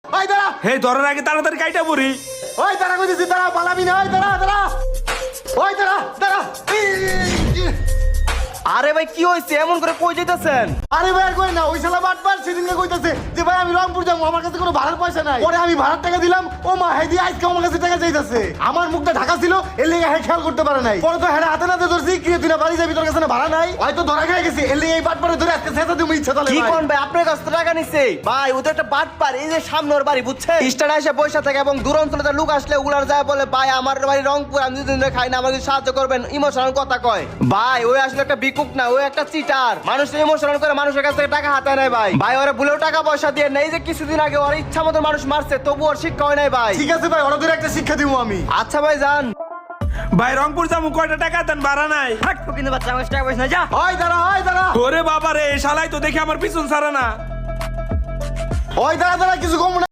ওই দাঁড়া, হে ধরার আগে তাড়াতাড়ি কাইটা পড়ি। ওই দাঁড়া কইতেছি, দাঁড়া, পালাবি না, ওই দাঁড়া দাঁড়া, ওই দাঁড়া দাঁড়া। আরে ভাই কি হয়েছে, এমন করে কই যাইতেছেন? আরে ভাই আর কই না, ওই শালা বাটপার সেদিনকে কইতাছে যে ভাই আমি রংপুর যাবো, আমার কাছে কোনো ভাড়ার পয়সা নাই। পরে আমি ভাড়ার টাকা দিলাম, ও মা হেদি আজকে আমার কাছে টাকা চাইতাছে। আমার মুখটা ঢাকা ছিল, এর লেগে হ্যাঁ খেয়াল করতে পারে নাই। পরে তো হ্যাঁ হাতে নাতে ধরছি, কি তুই না বাড়ি যাবি, তোর কাছে না ভাড়া নাই, হয়তো ধরা খেয়ে গেছি, এর লেগে এই বাটপারে ধরে আজকে ছেঁচা দিমু ইচ্ছা তাহলে। কি কোন ভাই, আপনার কাছ থেকে টাকা নিছে? ভাই ও তো একটা বাটপার, এই যে সামনে ওর বাড়ি বুঝছেন, স্টার এসে পয়সা থাকে এবং দূর অঞ্চলে তার লোক আসলে ওগুলার যায় বলে ভাই আমার বাড়ি রংপুর, আমি দুদিন ধরে খাই না, আমাকে সাহায্য করবেন, ইমোশনাল কথা কয়। ভাই ওই আসলে একটা বিকুক না, ওই একটা চিটার, মানুষ ইমোশনাল করে মানুষের কাছ থেকে টাকা হাতায় নাই ভাই। ভাই ওরা ভুলেও টাকা পয়সা দিয়ে নেই, যে কিছুদিন আগে ওর ইচ্ছা মতো মানুষ মারছে, তবু ওর শিক্ষা হয় নাই ভাই। ঠিক আছে ভাই, ওরা ধরে একটা শিক্ষা দিমু আমি। আচ্ছা ভাই যান। ভাই রংপুর যাবো, কয়টা টাকা দেন, ভাড়া নাই। কিন্তু বাচ্চা আমার টাকা পয়সা না, যা। ওই দাঁড়া, ওই দাঁড়া, ওরে বাবা রে, শালাই তো দেখি আমার পিছন ছাড়া না। ওই দাঁড়া দাঁড়া, কিছু কম না।